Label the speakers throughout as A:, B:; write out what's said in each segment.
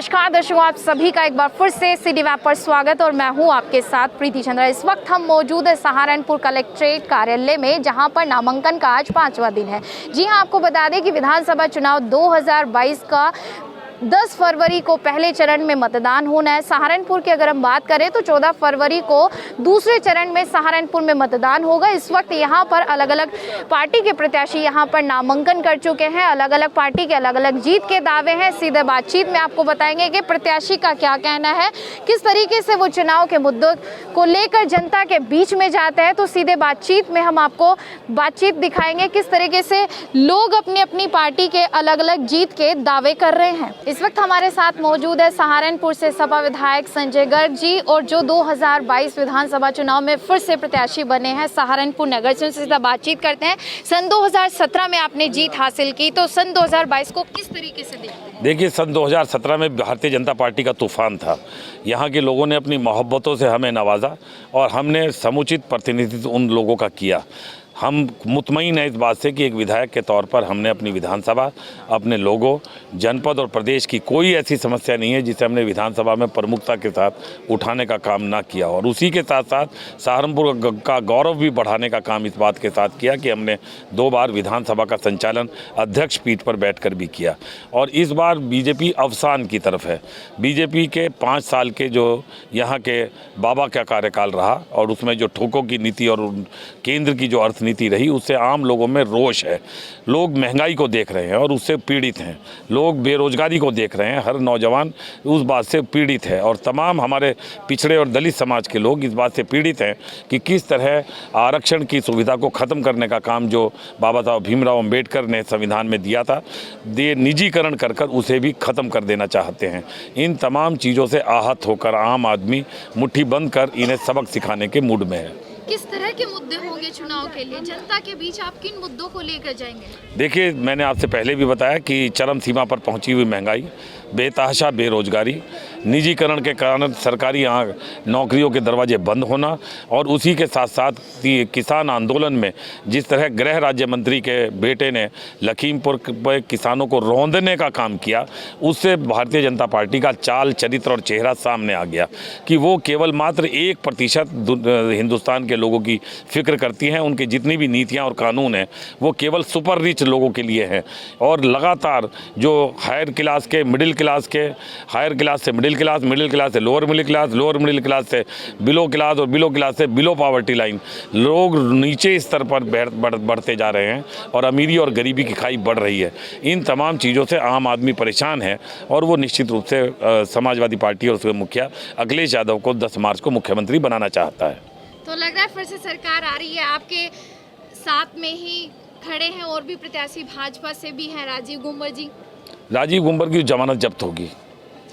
A: नमस्कार दर्शकों, आप सभी का एक बार फिर से सिटी वेब पर स्वागत और मैं हूं आपके साथ प्रीति चंद्रा। इस वक्त हम मौजूद है सहारनपुर कलेक्ट्रेट कार्यालय में, जहां पर नामांकन का आज 5वां दिन है। जी हां, आपको बता दें कि विधानसभा चुनाव 2022 का 10 फरवरी को पहले चरण में मतदान होना है। सहारनपुर की अगर हम बात करें तो 14 फरवरी को दूसरे चरण में सहारनपुर में मतदान होगा। इस वक्त यहाँ पर अलग अलग पार्टी के प्रत्याशी यहाँ पर नामांकन कर चुके हैं। अलग अलग पार्टी के अलग अलग जीत के दावे हैं। सीधे बातचीत में आपको बताएंगे कि प्रत्याशी का क्या कहना है, किस तरीके से वो चुनाव के मुद्दों को लेकर जनता के बीच में जाते हैं। तो सीधे बातचीत में हम आपको बातचीत दिखाएंगे, किस तरीके से लोग अपनी अपनी पार्टी के अलग अलग जीत के दावे कर रहे हैं। इस वक्त हमारे साथ मौजूद है सहारनपुर से सपा विधायक संजय गर्ग जी, और जो 2022 विधानसभा चुनाव में फिर से प्रत्याशी बने हैं सहारनपुर नगर से। उनसे बातचीत करते हैं। सन 2017 में आपने जीत हासिल की, तो सन 2022 को किस तरीके से देखते हैं?
B: देखिए, सन 2017 में भारतीय जनता पार्टी का तूफान था। यहाँ के लोगों ने अपनी मोहब्बतों से हमें नवाजा और हमने समुचित प्रतिनिधित्व उन लोगों का किया। हम मुतमईन हैं इस बात से कि एक विधायक के तौर पर हमने अपनी विधानसभा, अपने लोगों, जनपद और प्रदेश की कोई ऐसी समस्या नहीं है जिसे हमने विधानसभा में प्रमुखता के साथ उठाने का काम ना किया। और उसी के साथ साथ सहारनपुर का गौरव भी बढ़ाने का काम इस बात के साथ किया कि हमने 2 बार विधानसभा का संचालन अध्यक्ष पीठ पर बैठकर भी किया। और इस बार बीजेपी अवसान की तरफ है। बीजेपी के 5 साल के जो यहाँ के बाबा का कार्यकाल रहा और उसमें जो ठोकों की नीति और केंद्र की जो अर्थनीति रही, उससे आम लोगों में रोष है। लोग महंगाई को देख रहे हैं और उससे पीड़ित हैं। लोग बेरोजगारी को देख रहे हैं। हर नौजवान उस बात से पीड़ित है और तमाम हमारे पिछड़े और दलित समाज के लोग इस बात से पीड़ित हैं कि किस तरह आरक्षण की सुविधा को ख़त्म करने का काम जो बाबा साहब भीमराव अम्बेडकर ने संविधान में दिया था, निजीकरण कर उसे भी ख़त्म कर देना चाहते हैं। इन तमाम चीज़ों से आहत होकर आम आदमी मुट्ठी बंद कर इन्हें सबक सिखाने के मूड में है।
A: किस तरह के मुद्दे होंगे चुनाव के लिए? जनता के बीच आप किन मुद्दों को लेकर जाएंगे?
B: देखिए, मैंने आपसे पहले भी बताया कि चरम सीमा पर पहुंची हुई महंगाई, बेतहाशा बेरोजगारी, निजीकरण के कारण सरकारी नौकरियों के दरवाजे बंद होना और उसी के साथ साथ किसान आंदोलन में जिस तरह गृह राज्य मंत्री के बेटे ने लखीमपुर में किसानों को रौंदने का काम किया, उससे भारतीय जनता पार्टी का चाल चरित्र और चेहरा सामने आ गया कि वो केवल मात्र 1% हिंदुस्तान के लोगों की फिक्र करती हैं। उनकी जितनी भी नीतियाँ और कानून हैं वो केवल सुपर रिच लोगों के लिए हैं। और लगातार जो हायर क्लास के, मिडिल क्लास के, हायर क्लास से मिडिल क्लास, मिडिल क्लास से lower middle class, lower middle class से बिलो क्लास और बिलो क्लास से बिलो पॉवर्टी लाइन, लोग नीचे स्तर पर बढ़ते जा रहे हैं और अमीरी और गरीबी की खाई बढ़ रही है। इन तमाम चीज़ों से आम आदमी परेशान है और वो निश्चित रूप से समाजवादी पार्टी और उसके मुखिया अखिलेश यादव को 10 मार्च को मुख्यमंत्री बनाना चाहता है।
A: तो लग रहा है फिर से सरकार आ रही है। आपके साथ में ही खड़े हैं और भी प्रत्याशी भाजपा से भी हैं, राजीव गुंबर जी।
B: राजीव गुंबर की जमानत जब्त होगी।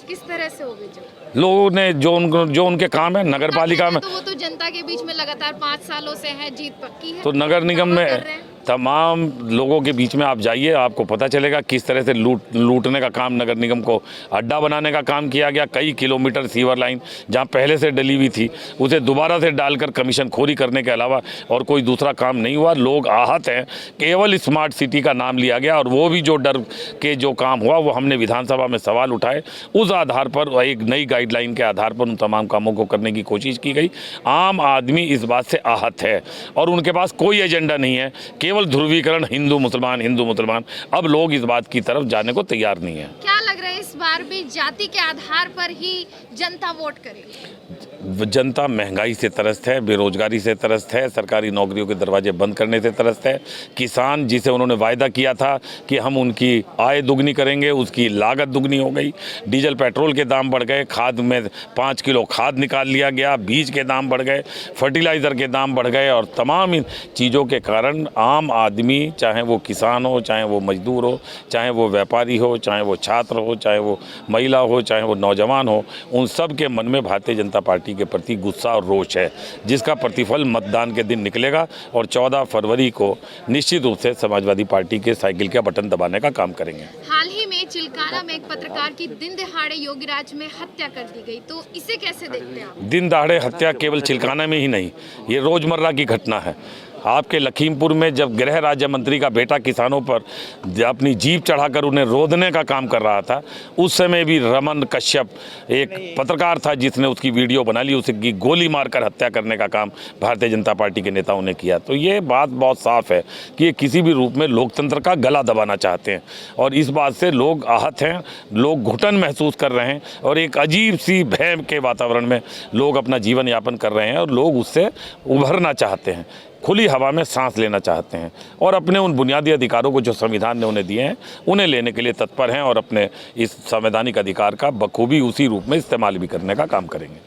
A: किस तरह से होगी?
B: लोगों ने जो उनके काम है नगर पालिका में,
A: तो वो तो जनता के बीच में लगातार 5 सालों से है, जीत पक्की है।
B: तो नगर निगम में तमाम लोगों के बीच में आप जाइए, आपको पता चलेगा किस तरह से लूटने का काम नगर निगम को अड्डा बनाने का काम किया गया। कई किलोमीटर सीवर लाइन जहां पहले से डली हुई थी उसे दोबारा से डालकर कमीशन खोरी करने के अलावा और कोई दूसरा काम नहीं हुआ। लोग आहत हैं। केवल स्मार्ट सिटी का नाम लिया गया और वो भी जो डर के जो काम हुआ वो हमने विधानसभा में सवाल उठाए। उस आधार पर एक नई गाइडलाइन के आधार पर उन तमाम कामों को करने की कोशिश की गई। आम आदमी इस बात से आहत है और उनके पास कोई एजेंडा नहीं है, केवल ध्रुवीकरण हिंदू मुसलमान, हिंदू मुसलमान। अब लोग इस बात की तरफ जाने को तैयार नहीं है।
A: क्या लग रहा है इस बार भी जाति के आधार पर ही जनता वोट करेगी?
B: जनता महंगाई से त्रस्त है, बेरोजगारी से त्रस्त है, सरकारी नौकरियों के दरवाजे बंद करने से त्रस्त है। किसान जिसे उन्होंने वायदा किया था कि हम उनकी आय दुगनी करेंगे, उसकी लागत दुगनी हो गई। डीजल पेट्रोल के दाम बढ़ गए, खाद में 5 किलो खाद निकाल लिया गया, बीज के दाम बढ़ गए, फर्टिलाइज़र के दाम बढ़ गए और तमाम इन चीज़ों के कारण आम आदमी, चाहे वो किसान हो, चाहे वो मजदूर हो, चाहे वो व्यापारी हो, चाहे वो छात्र हो, चाहे वो महिला हो, चाहे वो नौजवान हो, उन सब के मन में भारतीय जनता पार्टी के प्रति गुस्सा और रोष है, जिसका प्रतिफल मतदान के दिन निकलेगा और 14 फरवरी को निश्चित रूप से समाजवादी पार्टी के साइकिल का बटन दबाने का काम करेंगे।
A: हाल ही में चिल्काना में एक पत्रकार की दिन दहाड़े योगीराज में हत्या कर दी गई, तो इसे कैसे देखते हैं आप?
B: दिन दहाड़े हत्या केवल चिल्काना में ही नहीं, ये रोजमर्रा की घटना है। आपके लखीमपुर में जब गृह राज्य मंत्री का बेटा किसानों पर अपनी जीप चढ़ाकर उन्हें रोदने का काम कर रहा था, उस समय भी रमन कश्यप एक पत्रकार था जिसने उसकी वीडियो बना ली, उसकी गोली मारकर हत्या करने का काम भारतीय जनता पार्टी के नेताओं ने किया। तो ये बात बहुत साफ है कि ये किसी भी रूप में लोकतंत्र का गला दबाना चाहते हैं और इस बात से लोग आहत हैं, लोग घुटन महसूस कर रहे हैं और एक अजीब सी भय के वातावरण में लोग अपना जीवन यापन कर रहे हैं और लोग उससे उभरना चाहते हैं, खुली हवा में सांस लेना चाहते हैं और अपने उन बुनियादी अधिकारों को जो संविधान ने उन्हें दिए हैं उन्हें लेने के लिए तत्पर हैं और अपने इस संवैधानिक अधिकार का बखूबी उसी रूप में इस्तेमाल भी करने का काम करेंगे।